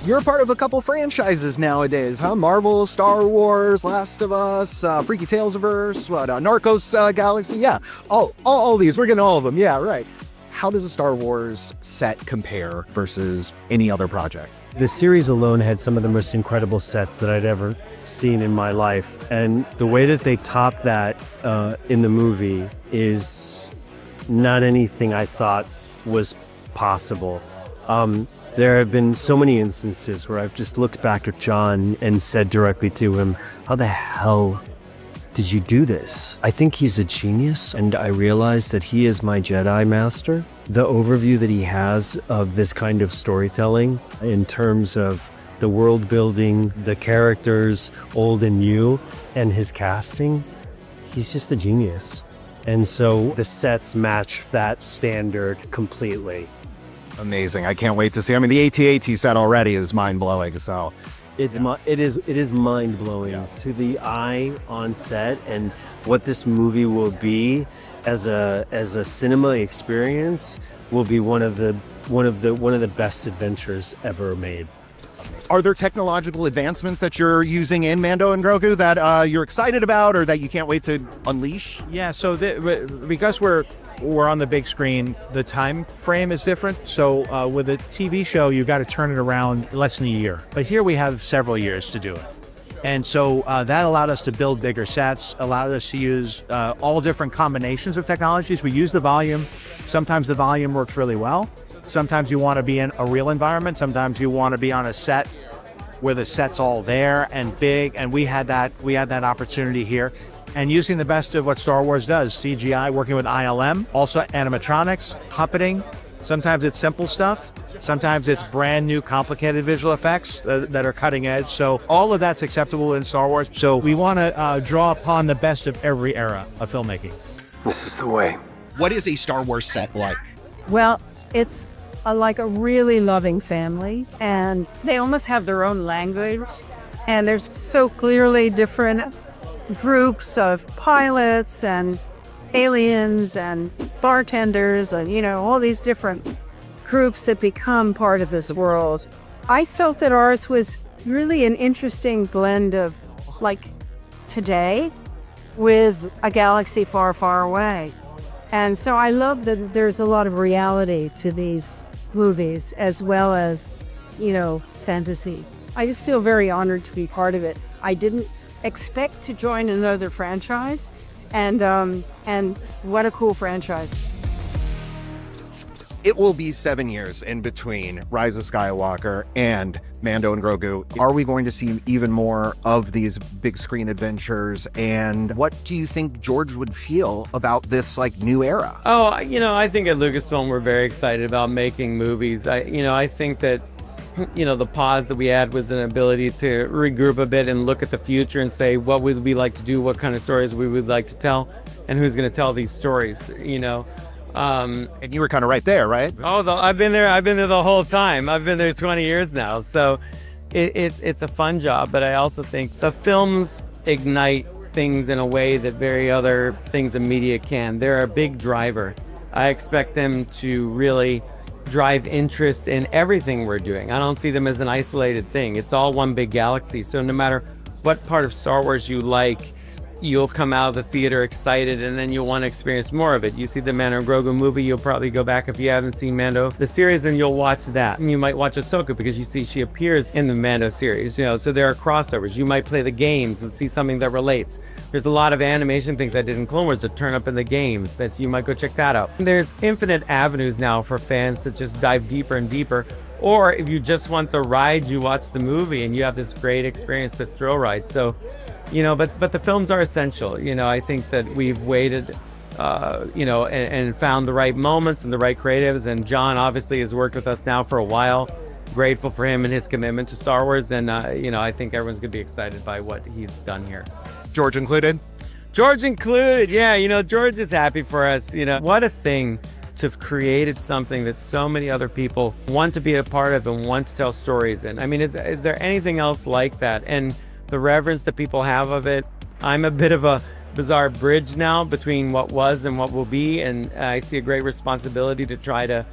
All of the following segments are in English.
You're a part of a couple franchises nowadays, huh? Marvel, Star Wars, Last of Us, Freaky Tales-verse, Narcos Galaxy, yeah. All these, we're getting all of them, yeah, right. How does a Star Wars set compare versus any other project? The series alone had some of the most incredible sets that I'd ever seen in my life. And the way that they top that in the movie is not anything I thought was possible. There have been so many instances where I've just looked back at John and said directly to him, how the hell did you do this? I think he's a genius, and I realized that he is my Jedi master. The overview that he has of this kind of storytelling in terms of the world building, the characters, old and new, and his casting, he's just a genius. And so the sets match that standard completely. Amazing. I can't wait to see. I mean, the AT-AT set already is mind-blowing, so. It is mind-blowing to the eye on set, and what this movie will be as a cinema experience will be one of the best adventures ever made. Are there technological advancements that you're using in Mando and Grogu that you're excited about or that you can't wait to unleash? Yeah, so because we're on the big screen, the time frame is different. So with a TV show, you got to turn it around less than a year. But here we have several years to do it. And so that allowed us to build bigger sets, allowed us to use all different combinations of technologies. We use the volume. Sometimes the volume works really well. Sometimes you want to be in a real environment. Sometimes you want to be on a set where the set's all there and big. And we had that opportunity here. And using the best of what Star Wars does, CGI, working with ILM, also animatronics, puppeting. Sometimes it's simple stuff. Sometimes it's brand new, complicated visual effects that are cutting edge. So all of that's acceptable in Star Wars. So we want to draw upon the best of every era of filmmaking. This is the way. What is a Star Wars set like? Well, it's like a really loving family, and they almost have their own language. And there's so clearly different groups of pilots and aliens and bartenders and, all these different groups that become part of this world. I felt that ours was really an interesting blend of like today with a galaxy far, far away. And so I love that there's a lot of reality to these movies as well as, fantasy. I just feel very honored to be part of it. I didn't expect to join another franchise, and what a cool franchise. It will be 7 years in between Rise of Skywalker and Mando and Grogu. Are we going to see even more of these big screen adventures? And what do you think George would feel about this new era? Oh, I think at Lucasfilm we're very excited about making movies. I think that the pause that we had was an ability to regroup a bit and look at the future and say what would we like to do, what kind of stories we would like to tell, and who's going to tell these stories. And you were kind of right there, right? Oh, I've been there the whole time. I've been there 20 years now. So it's a fun job, but I also think the films ignite things in a way that very other things in media can. They're a big driver. I expect them to really drive interest in everything we're doing. I don't see them as an isolated thing. It's all one big galaxy. So no matter what part of Star Wars you like, you'll come out of the theater excited, and then you'll want to experience more of it. You see the Mando and Grogu movie, you'll probably go back if you haven't seen Mando the series, and you'll watch that. And you might watch Ahsoka because you see she appears in the Mando series. So there are crossovers. You might play the games and see something that relates. There's a lot of animation things I did in Clone Wars that turn up in the games. So you might go check that out. There's infinite avenues now for fans to just dive deeper and deeper. Or if you just want the ride, you watch the movie and you have this great experience, this thrill ride. So but the films are essential. I think that we've waited, and found the right moments and the right creatives. And John obviously has worked with us now for a while. Grateful for him and his commitment to Star Wars. And, I think everyone's going to be excited by what he's done here. George included? George included. Yeah, George is happy for us. What a thing to have created something that so many other people want to be a part of and want to tell stories in. I mean, is there anything else like that? And the reverence that people have of it. I'm a bit of a bizarre bridge now between what was and what will be, and I see a great responsibility to try to,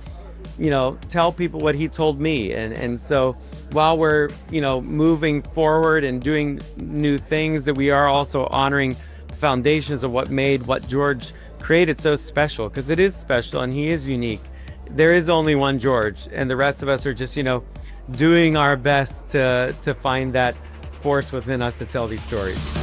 tell people what he told me. And so while we're, moving forward and doing new things, that we are also honoring the foundations of what made what George created so special, because it is special and he is unique. There is only one George, and the rest of us are just, doing our best to find that force within us to tell these stories.